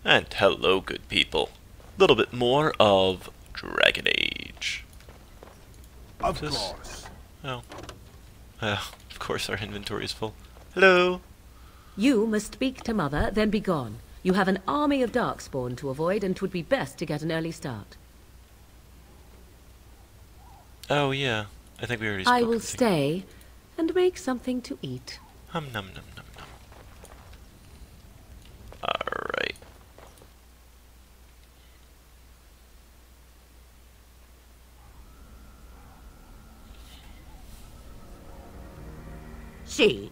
And hello, good people. A little bit more of Dragon Age. Of course. Oh. Of course our inventory is full. Hello. You must speak to Mother, then be gone. You have an army of darkspawn to avoid, and 'twould be best to get an early start. Oh, yeah. I think we already spoke. I will stay and make something to eat. Hum num num num num. Alright. See,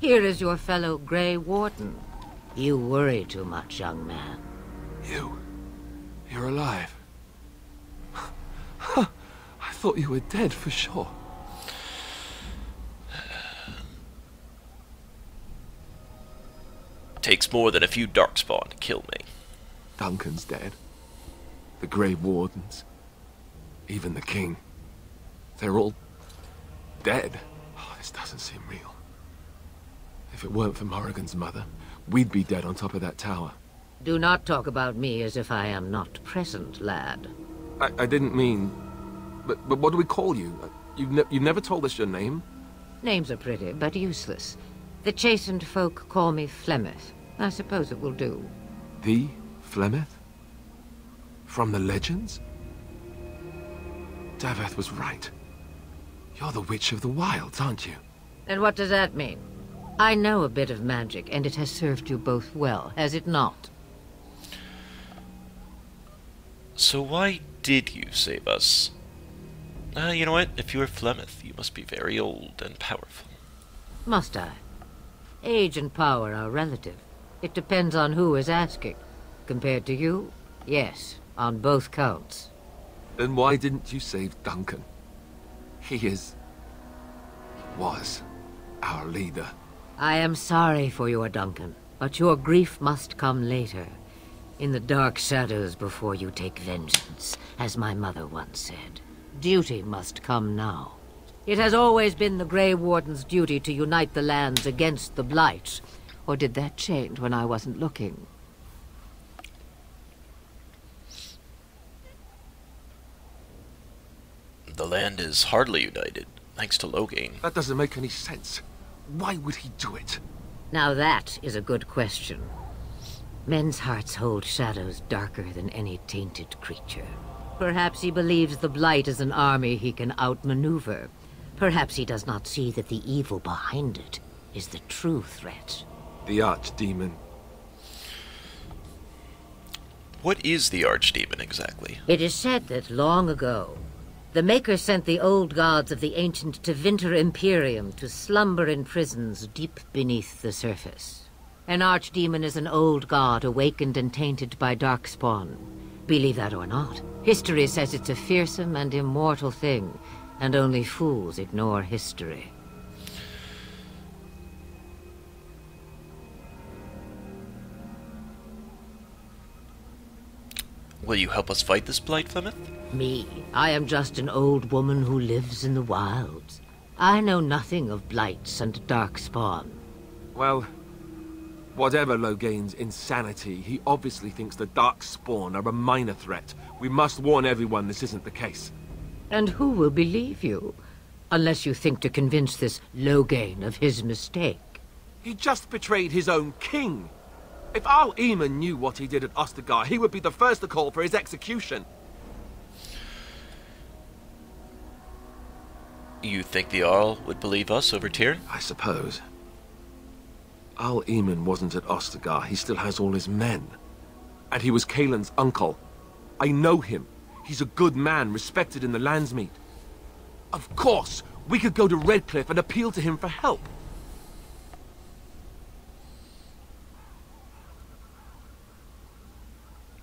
here is your fellow Grey Warden. You worry too much, young man. You're alive. I thought you were dead for sure. Takes more than a few darkspawn to kill me. Duncan's dead. The Grey Wardens. Even the King. They're all dead. Oh, this doesn't seem real. If it weren't for Morrigan's mother, we'd be dead on top of that tower. Do not talk about me as if I am not present, lad. I didn't mean... But what do we call you? You've never told us your name? Names are pretty, but useless. The chastened folk call me Flemeth. I suppose it will do. The Flemeth? From the legends? Daveth was right. You're the Witch of the Wilds, aren't you? And what does that mean? I know a bit of magic, and it has served you both well, has it not? So why did you save us? You know what? If you are Flemeth, you must be very old and powerful. Must I? Age and power are relative. It depends on who is asking. Compared to you, yes, on both counts. Then why didn't you save Duncan? He was our leader. I am sorry for your Duncan, but your grief must come later. In the dark shadows before you take vengeance, as my mother once said. Duty must come now. It has always been the Grey Warden's duty to unite the lands against the Blight. Or did that change when I wasn't looking? The land is hardly united, thanks to Loghain. That doesn't make any sense. Why would he do it? Now that is a good question. Men's hearts hold shadows darker than any tainted creature. Perhaps he believes the Blight is an army he can outmaneuver. Perhaps he does not see that the evil behind it is the true threat. The Archdemon. What is the Archdemon exactly? It is said that long ago, the Maker sent the old gods of the ancient Tevinter Imperium to slumber in prisons deep beneath the surface. An Archdemon is an old god awakened and tainted by darkspawn. Believe that or not, history says it's a fearsome and immortal thing, and only fools ignore history. Will you help us fight this Blight, Flemeth? Me? I am just an old woman who lives in the wilds. I know nothing of blights and darkspawn. Well, whatever Loghain's insanity, he obviously thinks the Darkspawn are a minor threat. We must warn everyone this isn't the case. And who will believe you? Unless you think to convince this Loghain of his mistake. He just betrayed his own king. If Al Eamon knew what he did at Ostagar, he would be the first to call for his execution. You think the Arl would believe us over Tyr? I suppose. Al Eamon wasn't at Ostagar. He still has all his men. And he was Kaelin's uncle. I know him. He's a good man, respected in the Landsmeet. Of course, we could go to Redcliffe and appeal to him for help.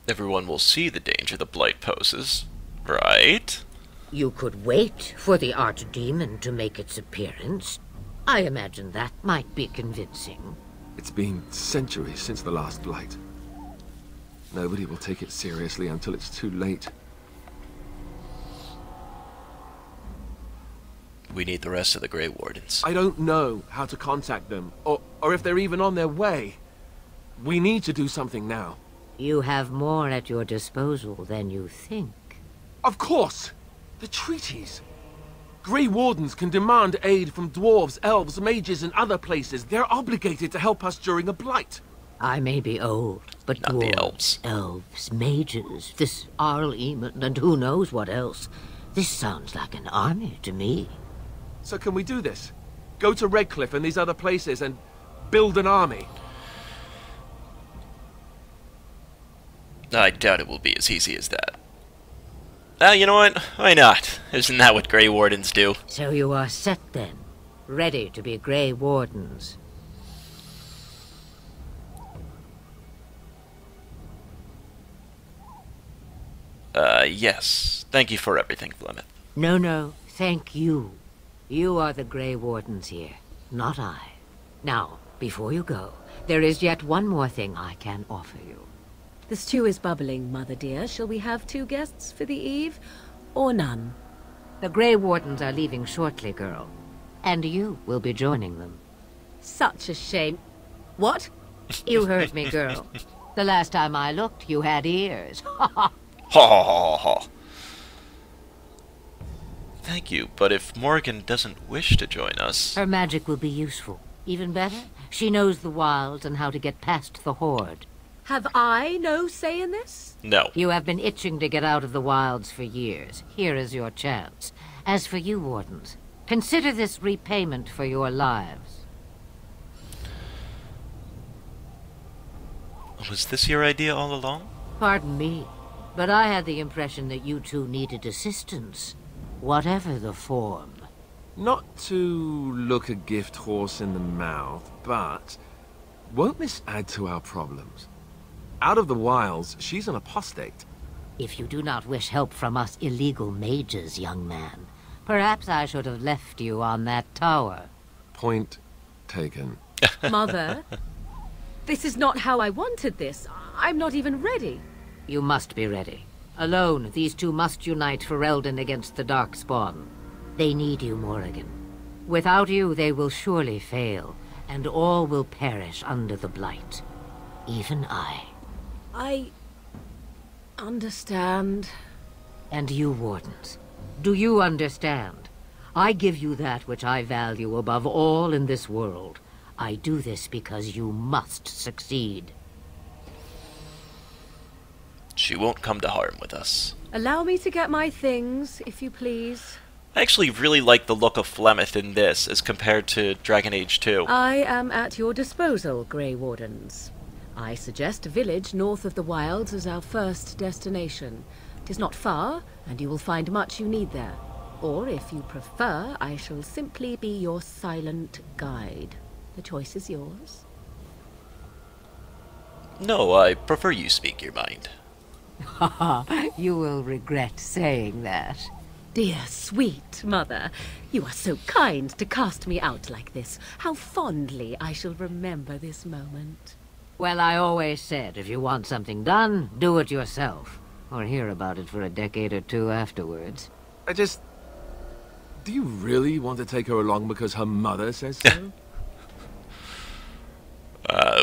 Everyone will see the danger the Blight poses, right? You could wait for the Archdemon to make its appearance. I imagine that might be convincing. It's been centuries since the last Blight. Nobody will take it seriously until it's too late. We need the rest of the Grey Wardens. I don't know how to contact them, or if they're even on their way. We need to do something now. You have more at your disposal than you think. Of course! The treaties! Grey Wardens can demand aid from dwarves, elves, mages, and other places. They're obligated to help us during a blight. I may be old, but Not dwarves, the elves. elves, mages, this Arl Eamon, and who knows what else. This sounds like an army to me. So can we do this? Go to Redcliffe and these other places and build an army? I doubt it will be as easy as that. You know what? Why not? Isn't that what Grey Wardens do? So you are set then, ready to be Grey Wardens. Yes. Thank you for everything, Flemeth. No, thank you. You are the Grey Wardens here, not I. Now, before you go, there is yet one more thing I can offer you. The stew is bubbling, Mother dear. Shall we have 2 guests for the eve, or none? The Grey Wardens are leaving shortly, girl. And you will be joining them. Such a shame. What? You heard me, girl. The last time I looked, you had ears. Ha ha ha ha. Thank you, but if Morgan doesn't wish to join us... Her magic will be useful. Even better, she knows the wilds and how to get past the Horde. Have I no say in this? No. You have been itching to get out of the wilds for years. Here is your chance. As for you, Wardens, consider this repayment for your lives. Was this your idea all along? Pardon me, but I had the impression that you two needed assistance. Whatever the form. Not to look a gift horse in the mouth, but won't this add to our problems? Out of the wilds, she's an apostate. If you do not wish help from us illegal mages, young man, perhaps I should have left you on that tower. Point taken. Mother, this is not how I wanted this. I'm not even ready. You must be ready. Alone, these two must unite for Eldon against the Darkspawn. They need you, Morrigan. Without you, they will surely fail, and all will perish under the Blight. Even I. I understand. And you, Wardens, do you understand? I give you that which I value above all in this world. I do this because you must succeed. She won't come to harm with us. Allow me to get my things, if you please. I actually really like the look of Flemeth in this as compared to Dragon Age 2. I am at your disposal, Grey Wardens. I suggest a village north of the wilds as our first destination. 'Tis not far, and you will find much you need there. Or, if you prefer, I shall simply be your silent guide. The choice is yours. No, I prefer you speak your mind. You will regret saying that. Dear, sweet mother, you are so kind to cast me out like this. How fondly I shall remember this moment. Well, I always said, if you want something done, do it yourself. Or hear about it for a decade or two afterwards. Do you really want to take her along because her mother says so?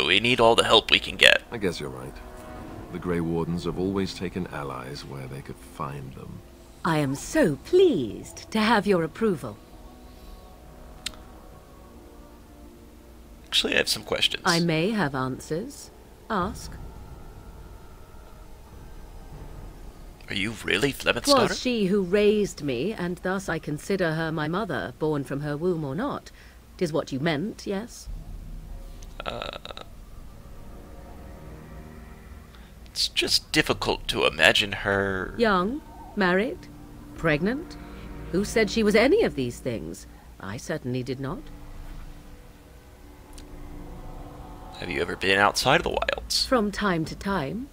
We need all the help we can get. I guess you're right. The Grey Wardens have always taken allies where they could find them. I am so pleased to have your approval. Actually, I have some questions. I may have answers. Ask. Are you really Flemeth's 'Twas daughter? she who raised me, and thus I consider her my mother, born from her womb or not. 'Tis what you meant, yes? It's just difficult to imagine her... Young? Married? Pregnant? Who said she was any of these things? I certainly did not. Have you ever been outside of the wilds? From time to time.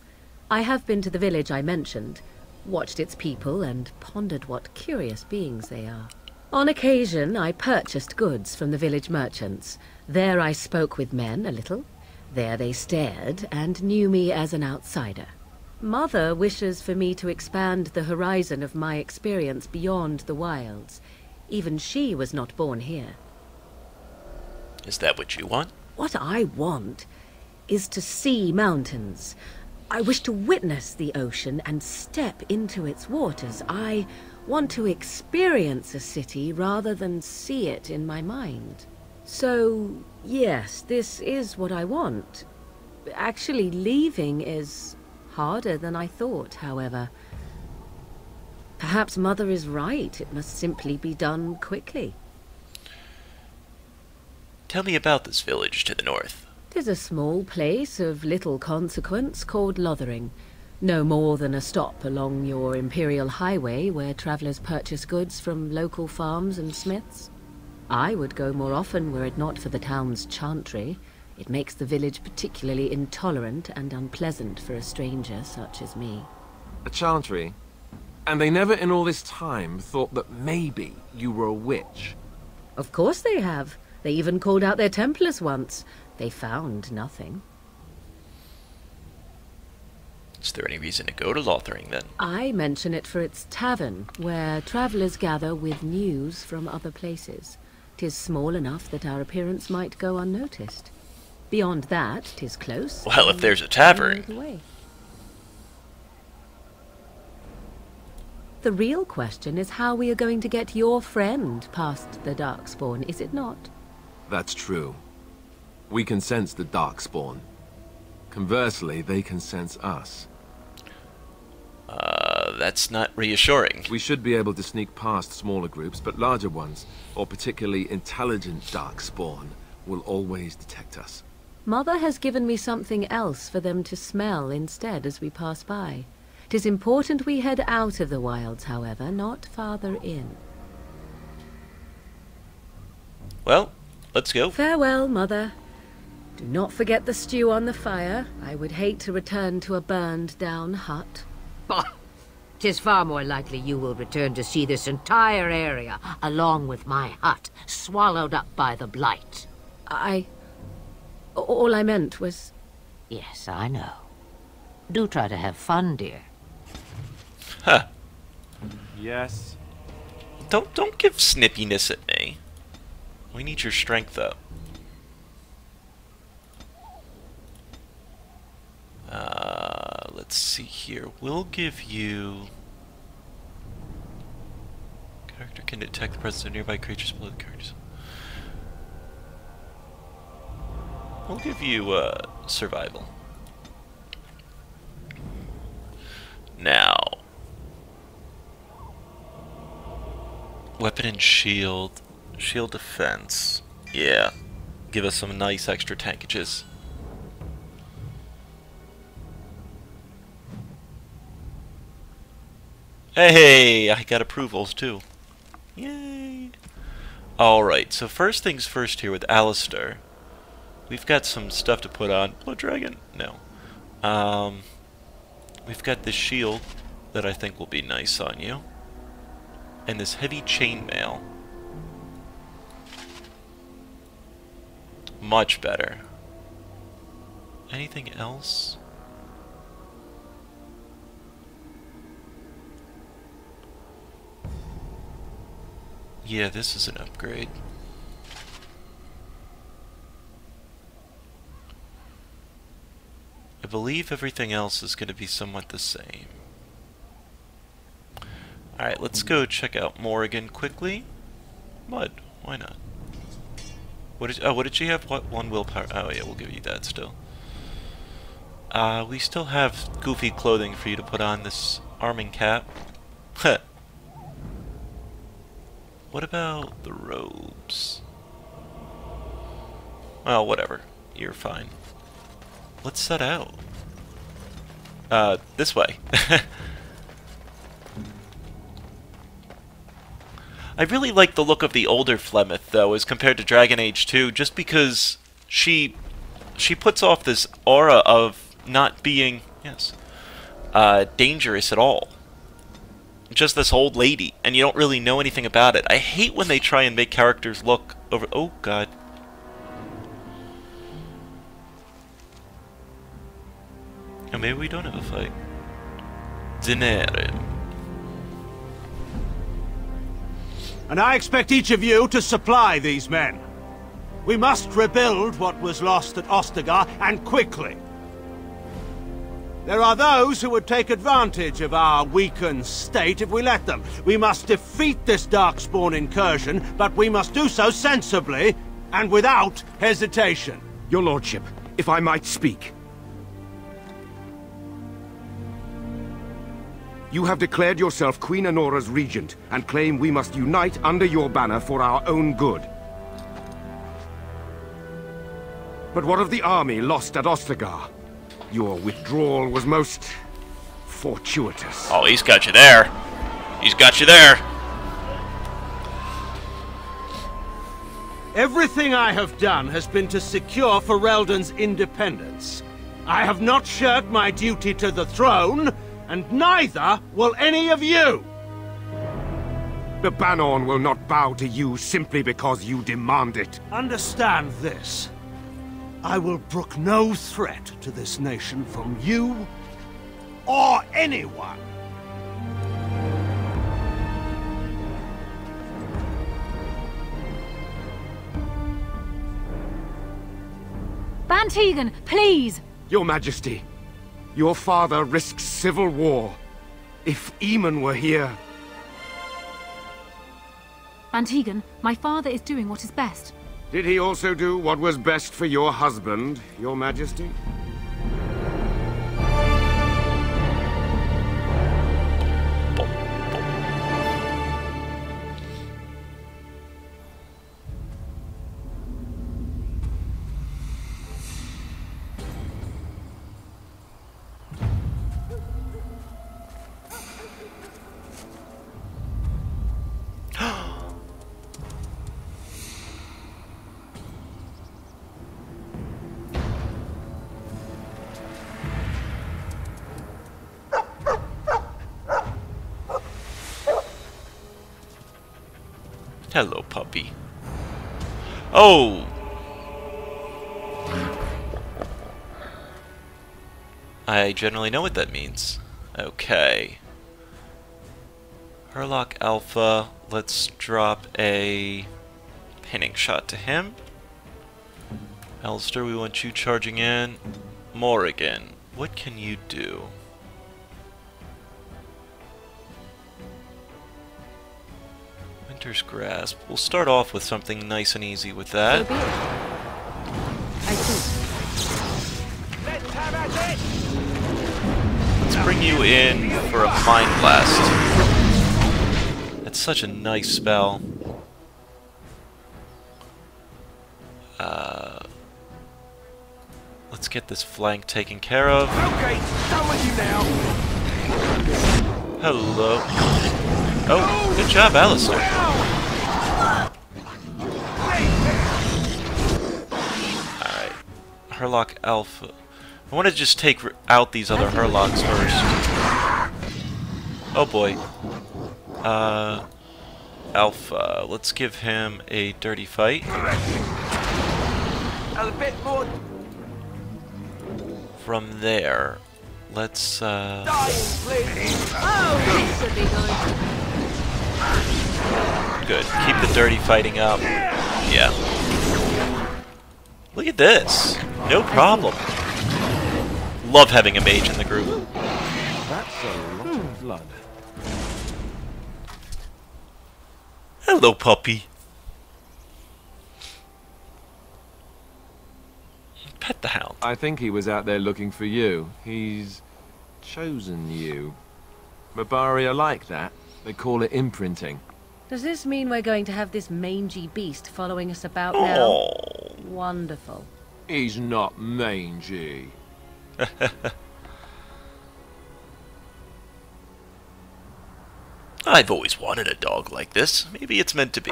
I have been to the village I mentioned, watched its people, and pondered what curious beings they are. On occasion, I purchased goods from the village merchants. There I spoke with men a little. There they stared and knew me as an outsider. Mother wishes for me to expand the horizon of my experience beyond the wilds. Even she was not born here. Is that what you want? What I want is to see mountains. I wish to witness the ocean and step into its waters. I want to experience a city rather than see it in my mind. So, yes, this is what I want. Actually, leaving is harder than I thought, however. Perhaps Mother is right. It must simply be done quickly. Tell me about this village to the north. 'Tis a small place of little consequence called Lothering. No more than a stop along your Imperial Highway where travellers purchase goods from local farms and smiths. I would go more often were it not for the town's chantry. It makes the village particularly intolerant and unpleasant for a stranger such as me. A chantry? And they never in all this time thought that maybe you were a witch? Of course they have. They even called out their Templars once. They found nothing. Is there any reason to go to Lothering, then? I mention it for its tavern, where travellers gather with news from other places. 'Tis small enough that our appearance might go unnoticed. Beyond that, 'tis close. Well, if there's a tavern. Away. The real question is how we are going to get your friend past the Darkspawn, is it not? That's true. We can sense the Darkspawn. Conversely, they can sense us. That's not reassuring. We should be able to sneak past smaller groups, but larger ones, or particularly intelligent Darkspawn, will always detect us. Mother has given me something else for them to smell instead as we pass by. 'Tis important we head out of the wilds, however, not farther in. Well, let's go. Farewell, Mother. Do not forget the stew on the fire. I would hate to return to a burned-down hut. Bah! 'Tis far more likely you will return to see this entire area, along with my hut, swallowed up by the blight. All I meant was... Yes, I know. Do try to have fun, dear. Huh. Yes. Don't give snippiness at me. We need your strength up. Let's see here. We'll give you... Character can detect the presence of nearby creatures below the characters. We'll give you, survival. Now. Weapon and shield. Shield defense. Yeah. Give us some nice extra tankages. Hey, I got approvals too. Yay! Alright, so first things first here with Alistair. We've got some stuff to put on. Blood Dragon? No. We've got this shield that I think will be nice on you. And this heavy chainmail. Much better. Anything else? Yeah, this is an upgrade. I believe everything else is going to be somewhat the same. Alright, let's go check out Morrigan quickly. Mud, why not? What did she have? What? One willpower. Oh yeah, we'll give you that still. We still have goofy clothing for you to put on, this arming cap. Heh. What about the robes? Well, whatever. You're fine. Let's set out. This way. I really like the look of the older Flemeth, though, as compared to Dragon Age 2, just because she puts off this aura of not being, yes, dangerous at all. Just this old lady, and you don't really know anything about it. I hate when they try and make characters look over... Oh, God. Oh, maybe we don't have a fight. Dinero. And I expect each of you to supply these men. We must rebuild what was lost at Ostagar, and quickly. There are those who would take advantage of our weakened state if we let them. We must defeat this Darkspawn incursion, but we must do so sensibly and without hesitation. Your lordship, if I might speak. You have declared yourself Queen Honora's regent, and claim we must unite under your banner for our own good. But what of the army lost at Ostagar? Your withdrawal was most fortuitous. Oh, he's got you there. He's got you there. Everything I have done has been to secure Ferelden's independence. I have not shirked my duty to the throne, and neither will any of you! The Banon will not bow to you simply because you demand it. Understand this. I will brook no threat to this nation from you or anyone. Van Tegan, please! Your Majesty, your father risks civil war. If Eamon were here... Van Tegan, my father is doing what is best. Did he also do what was best for your husband, Your Majesty? Hello, puppy. Oh! I generally know what that means. Okay. Herlock Alpha, let's drop a pinning shot to him. Alistair, we want you charging in. Morrigan, what can you do? Winter's Grasp. We'll start off with something nice and easy with that. So be it. I see. Let's bring you in for a Mind Blast. That's such a nice spell. Let's get this flank taken care of. Okay, done with you now. Hello. Oh, good job, Alistair. Alright. Herlock Alpha. I want to just take out these other Herlocks first. Oh boy. Alpha. Let's give him a dirty fight. A bit more. From there, let's Oh, this should be good. good. Keep the dirty fighting up. Yeah. Look at this. No problem. Love having a mage in the group. That's a lot of blood. Hello, puppy. Pet the hound. I think he was out there looking for you. He's chosen you. Mabari are like that. They call it imprinting. Does this mean we're going to have this mangy beast following us about Oh. now? Wonderful. He's not mangy. I've always wanted a dog like this. Maybe it's meant to be.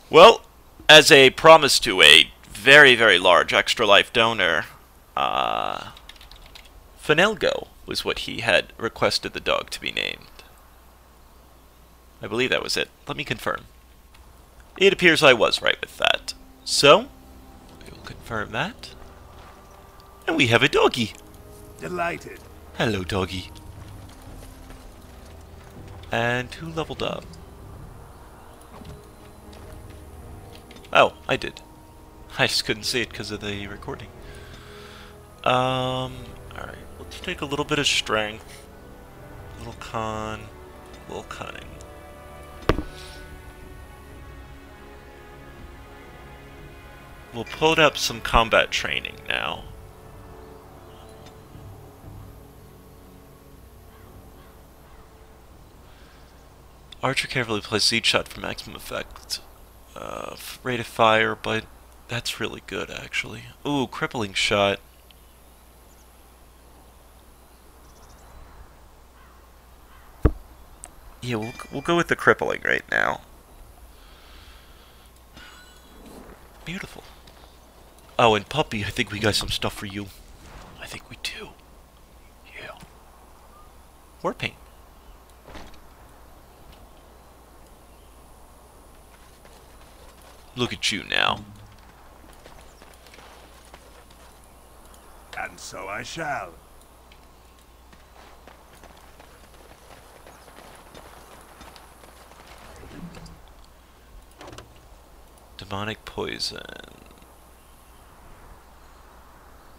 Well, as a promise to a very, very large extra life donor, Finelgo was what he had requested the dog to be named. I believe that was it. Let me confirm. It appears I was right with that. So, we will confirm that. And we have a doggy. Delighted. Hello, doggy. And who leveled up? Oh, I did. I just couldn't see it because of the recording. Alright, let's take a little bit of strength, a little con, a little cunning. We'll put up some combat training now. Archer carefully places each shot for maximum effect. Rate of fire, but that's really good, actually. Ooh, crippling shot. Yeah, we'll go with the crippling right now. Beautiful. Oh, and puppy, I think we got some stuff for you. I think we do. Yeah. War paint. Look at you now. And so I shall. Demonic poison.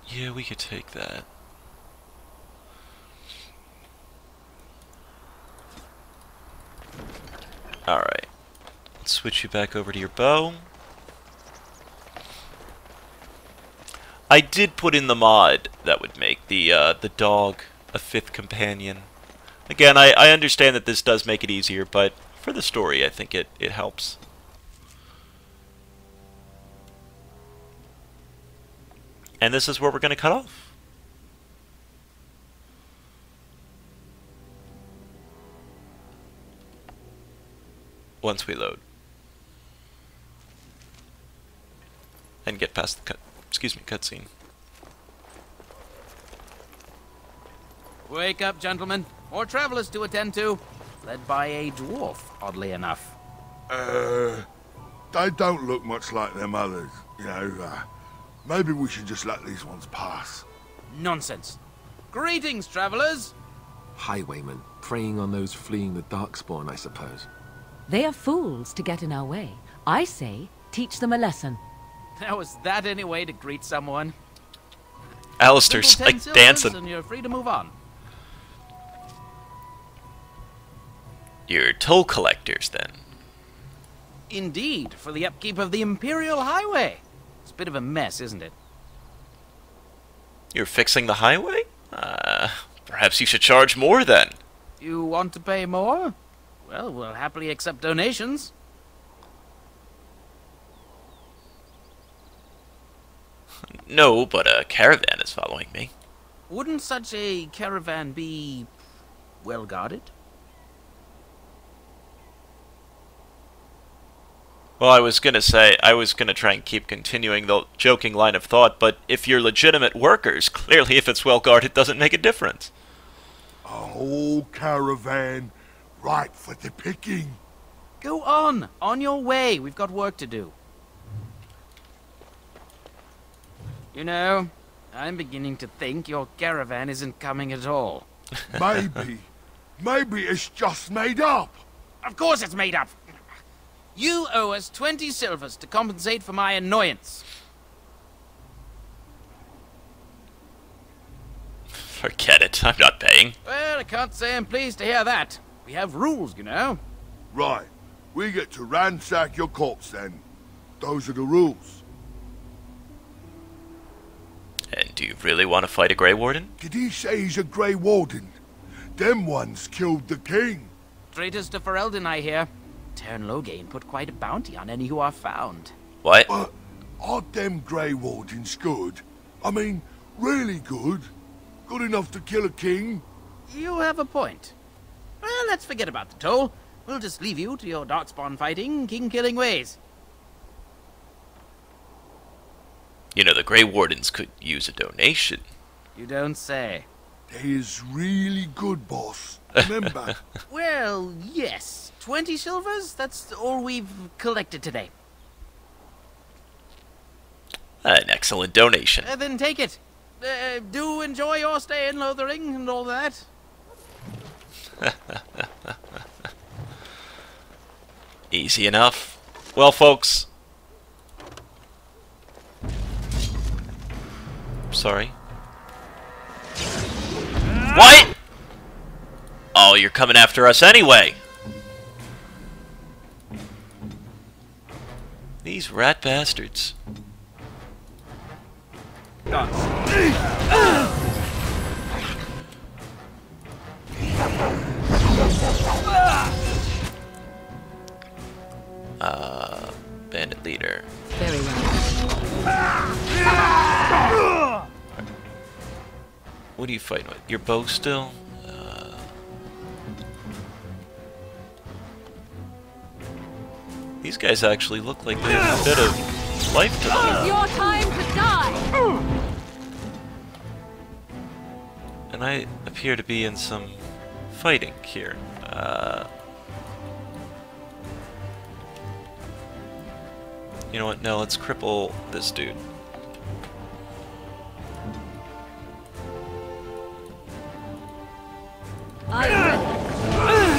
Yeah, we could take that. Alright. Let's switch you back over to your bow. I did put in the mod that would make the dog a 5th companion. Again, I understand that this does make it easier, but for the story, I think it helps. And this is where we're going to cut off. Once we load. And get past the cutscene. Wake up, gentlemen. More travelers to attend to. Led by a dwarf, oddly enough. They don't look much like them others, you know. Maybe we should just let these ones pass. Nonsense. Greetings, travelers. Highwaymen, preying on those fleeing the Darkspawn, I suppose. They are fools to get in our way. I say, teach them a lesson. Now, is that any way to greet someone? Alistair's Simple 10 like silvers dancing. And you're free to move on. You're toll collectors, then. Indeed, for the upkeep of the Imperial Highway. It's a bit of a mess, isn't it? You're fixing the highway? Perhaps you should charge more, then. You want to pay more? Well, we'll happily accept donations. No, but a caravan is following me. Wouldn't such a caravan be well guarded? Well, I was gonna try and keep continuing the joking line of thought, but if you're legitimate workers, clearly if it's well guarded, it doesn't make a difference. A whole caravan, right for the picking. Go on your way. We've got work to do. You know, I'm beginning to think your caravan isn't coming at all. Maybe it's just made up. Of course it's made up. You owe us 20 silvers to compensate for my annoyance. Forget it. I'm not paying. Well, I can't say I'm pleased to hear that. We have rules, you know. Right. We get to ransack your corpse then. Those are the rules. And do you really want to fight a Grey Warden? Did he say he's a Grey Warden? Them ones killed the king. Traitors to Ferelden, I hear. Tern Loghain put quite a bounty on any who are found. What? But aren't them Grey Wardens good? I mean, really good? Good enough to kill a king? You have a point. Well, let's forget about the toll. We'll just leave you to your darkspawn fighting, king-killing ways. You know, the Grey Wardens could use a donation. You don't say. They is really good, boss. Remember? Well, yes. 20 silvers? That's all we've collected today. An excellent donation. Then take it. Do enjoy your stay in Lothering and all that. Easy enough. Well, folks, sorry. What? Oh, you're coming after us anyway. These rat bastards. Bandit leader. Very well. What are you fighting with? Your bow still? These guys actually look like they have a bit of life to them. It's your time to die! And I appear to be in some fighting here. You know what? No, let's cripple this dude. I am ready.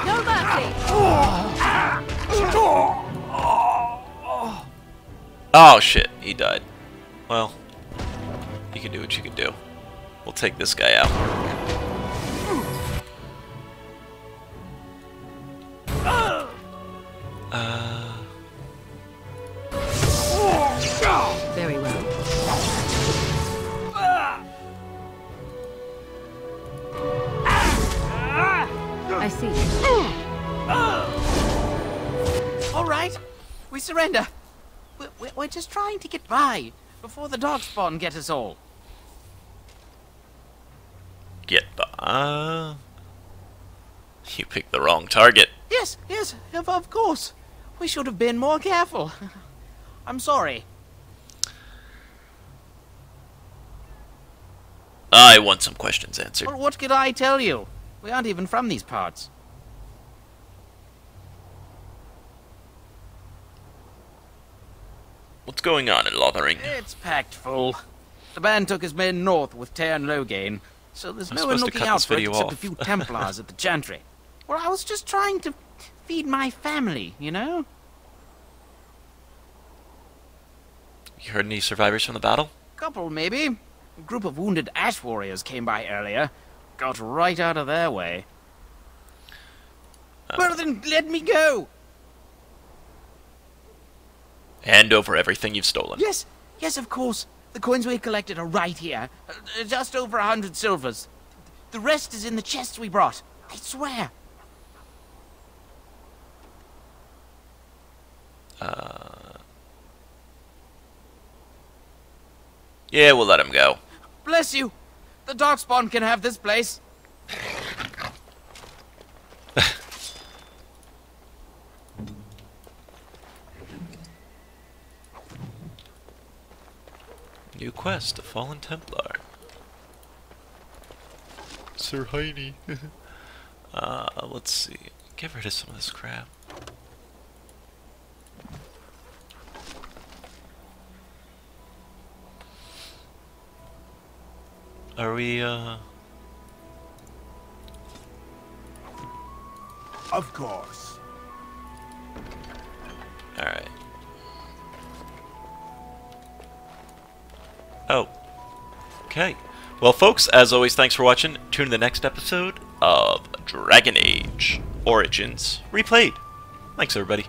No mercy! Oh shit, he died. Well, you can do what you can do. We'll take this guy out. Very well. I see. All right, we surrender. We're just trying to get by before the darkspawn get us all. Get by. You picked the wrong target. Yes, of course. We should have been more careful. I'm sorry. I want some questions answered. Well, what could I tell you? We aren't even from these parts. What's going on in Lothering? It's packed full. The band took his men north with Tear and Loghain, so there's I'm no one supposed to looking cut out this for it video except off. a few Templars at the Chantry. Well, I was just trying to feed my family, you know? You heard any survivors from the battle? Couple, maybe. A group of wounded ash warriors came by earlier. Got right out of their way. Well, then let me go! Hand over everything you've stolen. Yes, of course. The coins we collected are right here. Just over 100 silvers. The rest is in the chests we brought. I swear. Yeah, we'll let him go. Bless you. The darkspawn can have this place. New quest, a fallen Templar. Sir Heine. Let's see. Get rid of some of this crap. Are we, Of course. Alright. Oh. Okay. Well, folks, as always, thanks for watching. Tune in the next episode of Dragon Age Origins Replayed. Thanks, everybody.